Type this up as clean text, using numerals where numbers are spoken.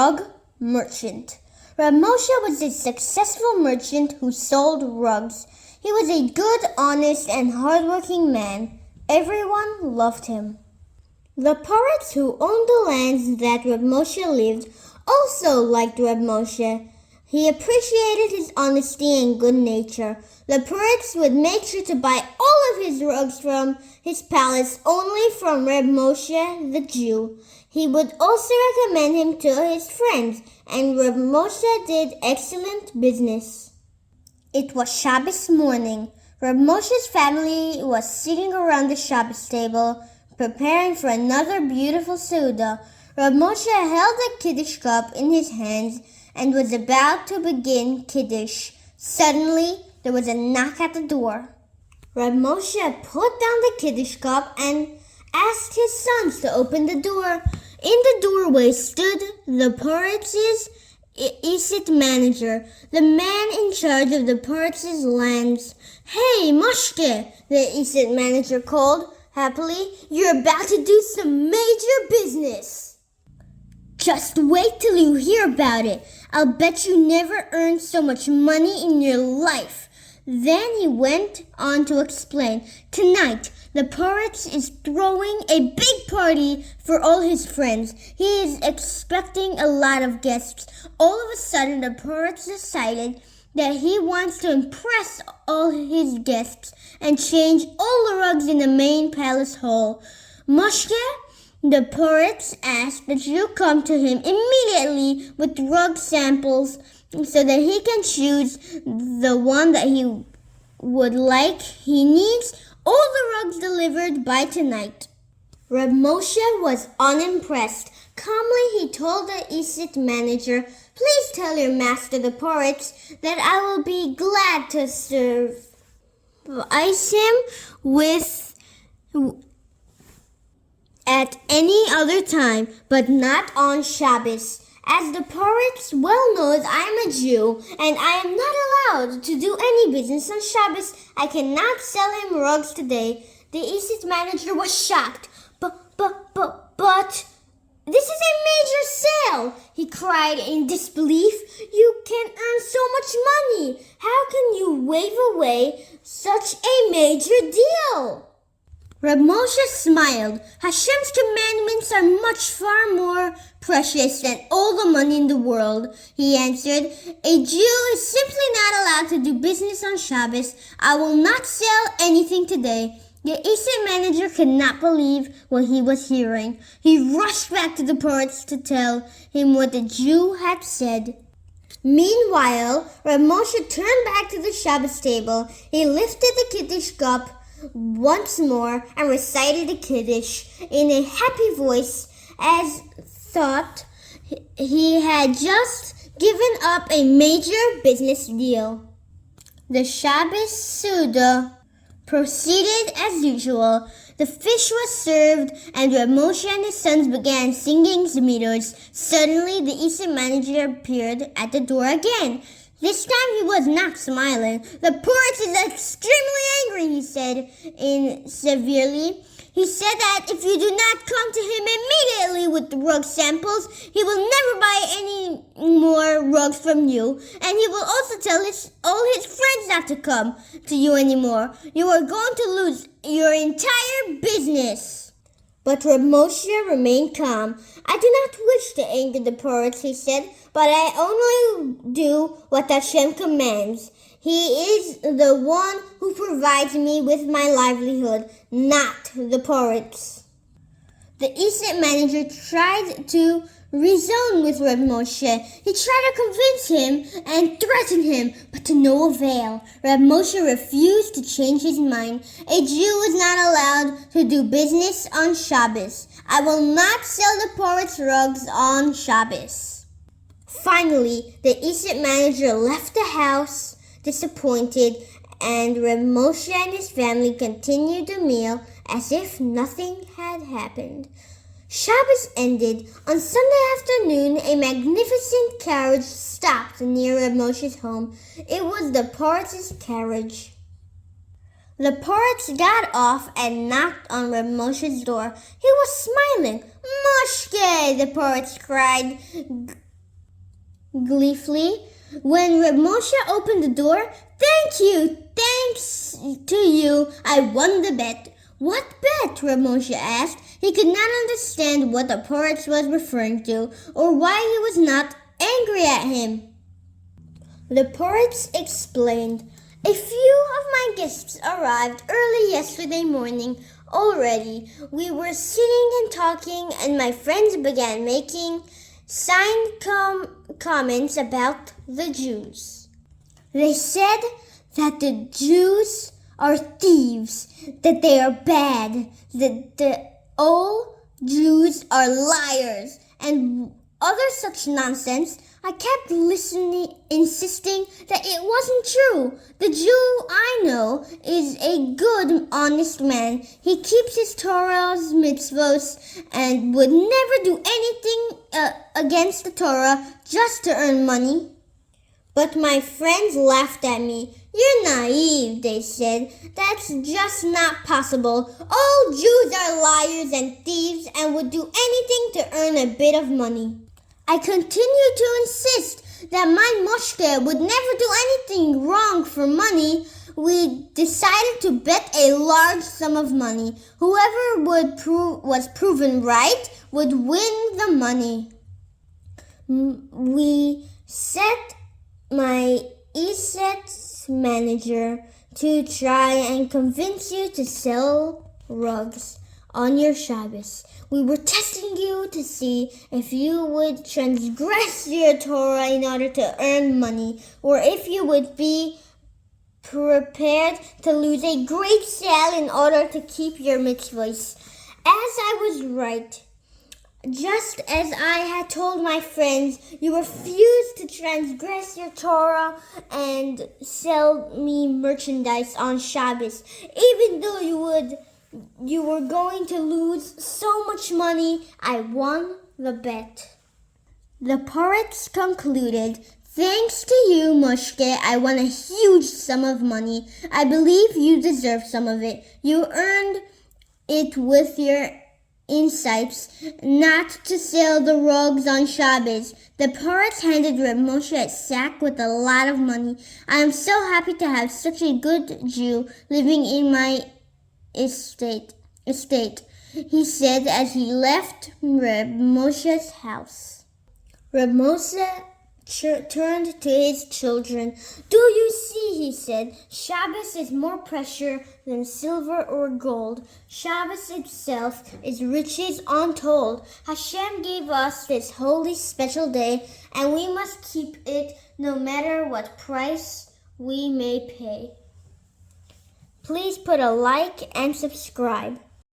rug merchant. Reb Moshe was a successful merchant who sold rugs. He was a good, honest, and hardworking man. Everyone loved him. The Poritz who owned the lands that Reb Moshe lived also liked Reb Moshe. He appreciated his honesty and good nature. The Poritz would make sure to buy all of his rugs from his palace only from Reb Moshe the Jew. He would also recommend him to his friends, and Reb Moshe did excellent business. It was Shabbos morning. Reb Moshe's family was sitting around the Shabbos table, preparing for another beautiful Seudah. Reb Moshe held a Kiddush cup in his hands and was about to begin Kiddush. Suddenly, there was a knock at the door. Reb Moshe put down the Kiddush cup and asked his sons to open the door. In the doorway stood the Poritz's Esit manager, the man in charge of the Poritz's lands. "Hey, Moshke," the Esit manager called happily, "you're about to do some major business." "Just wait till you hear about it. I'll bet you never earned so much money in your life." Then he went on to explain, "Tonight, the Poritz is throwing a big party for all his friends. He is expecting a lot of guests." All of a sudden, the Poritz decided that he wants to impress all his guests and change all the rugs in the main palace hall. "Moshke," the Poritz asked that you come to him immediately with rug samples so that he can choose the one that he would like. He needs all the rugs delivered by tonight. Reb Moshe was unimpressed. Calmly, he told the Esit manager, "Please tell your master, the Poritz, that I will be glad to serve him with at any other time, but not on Shabbos. As the Poritz well knows, I am a Jew, and I am not allowed to do any business on Shabbos. I cannot sell him rugs today." The Esit manager was shocked. But, this is a major sale," he cried in disbelief. "You can earn so much money. How can you wave away such a major deal?" Reb Moshe smiled. "Hashem's commandments are much far more precious than all the money in the world," he answered. "A Jew is simply not allowed to do business on Shabbos. I will not sell anything today." The Esit manager could not believe what he was hearing. He rushed back to the Poritz to tell him what the Jew had said. Meanwhile, Reb Moshe turned back to the Shabbos table. He lifted the Kiddush cup once more and recited the Kiddush in a happy voice, as thought he had just given up a major business deal. The Shabbos Seudah proceeded as usual. The fish was served, and Reb Moshe and his sons began singing Zmiros. Suddenly, the Esit manager appeared at the door again. This time he was not smiling. "The Poritz is extremely angry," he said severely. He said that if you do not come to him immediately with the rug samples, he will never buy any more rugs from you, and he will also tell all his friends not to come to you anymore. You are going to lose your entire business. But Reb Moshe remained calm. "I do not wish to anger the Poritz," he said, "but I only do what Hashem commands. He is the one who provides me with my livelihood, not the Poritz." The Esit manager tried to reason with Reb Moshe. He tried to convince him and threaten him, but to no avail. Reb Moshe refused to change his mind. "A Jew is not allowed to do business on Shabbos. I will not sell the Poritz rugs on Shabbos." Finally, the Esit manager left the house disappointed, and Reb Moshe and his family continued the meal as if nothing had happened. Shabbos ended. On Sunday afternoon, a magnificent carriage stopped near Reb Moshe's home. It was the Poritz's carriage. The Poritz got off and knocked on Reb Moshe's door. He was smiling. "Moshke!" the Poritz cried. gleefully. When Reb Moshe opened the door, thanks to you, I won the bet. What bet? Reb Moshe asked. He could not understand what the poritz was referring to, or why he was not angry at him. The poritz explained, a few of my guests arrived early yesterday morning already. We were sitting and talking, and my friends began making snide comments about the Jews. They said that the Jews are thieves, that they are bad, that all Jews are liars, and other such nonsense. I kept insisting that it wasn't true. The Jew I know is a good, honest man. He keeps his Torah's mitzvos and would never do anything against the Torah just to earn money. But my friends laughed at me. You're naive, they said. That's just not possible. All Jews are liars and thieves and would do anything to earn a bit of money. I continued to insist that my Moshke would never do anything wrong for money. We decided to bet a large sum of money. Whoever was proven right would win the money. We set my ESET manager to try and convince you to sell rugs on your Shabbos. We were testing you to see if you would transgress your Torah in order to earn money, or if you would be prepared to lose a great sale in order to keep your mitzvahs. As I was right, just as I had told my friends, you refused to transgress your Torah and sell me merchandise on Shabbos, even though you were going to lose so much money. I won the bet. The poritz concluded, thanks to you, Moshke, I won a huge sum of money. I believe you deserve some of it. You earned it with your insights not to sell the rugs on Shabbos. The poritz handed Reb Moshe a sack with a lot of money. I am so happy to have such a good Jew living in my estate, he said as he left Reb Moshe's house. Reb Moshe turned to his children. Do you see, he said, Shabbos is more precious than silver or gold. Shabbos itself is riches untold. Hashem gave us this holy special day, and we must keep it no matter what price we may pay. Please put a like and subscribe.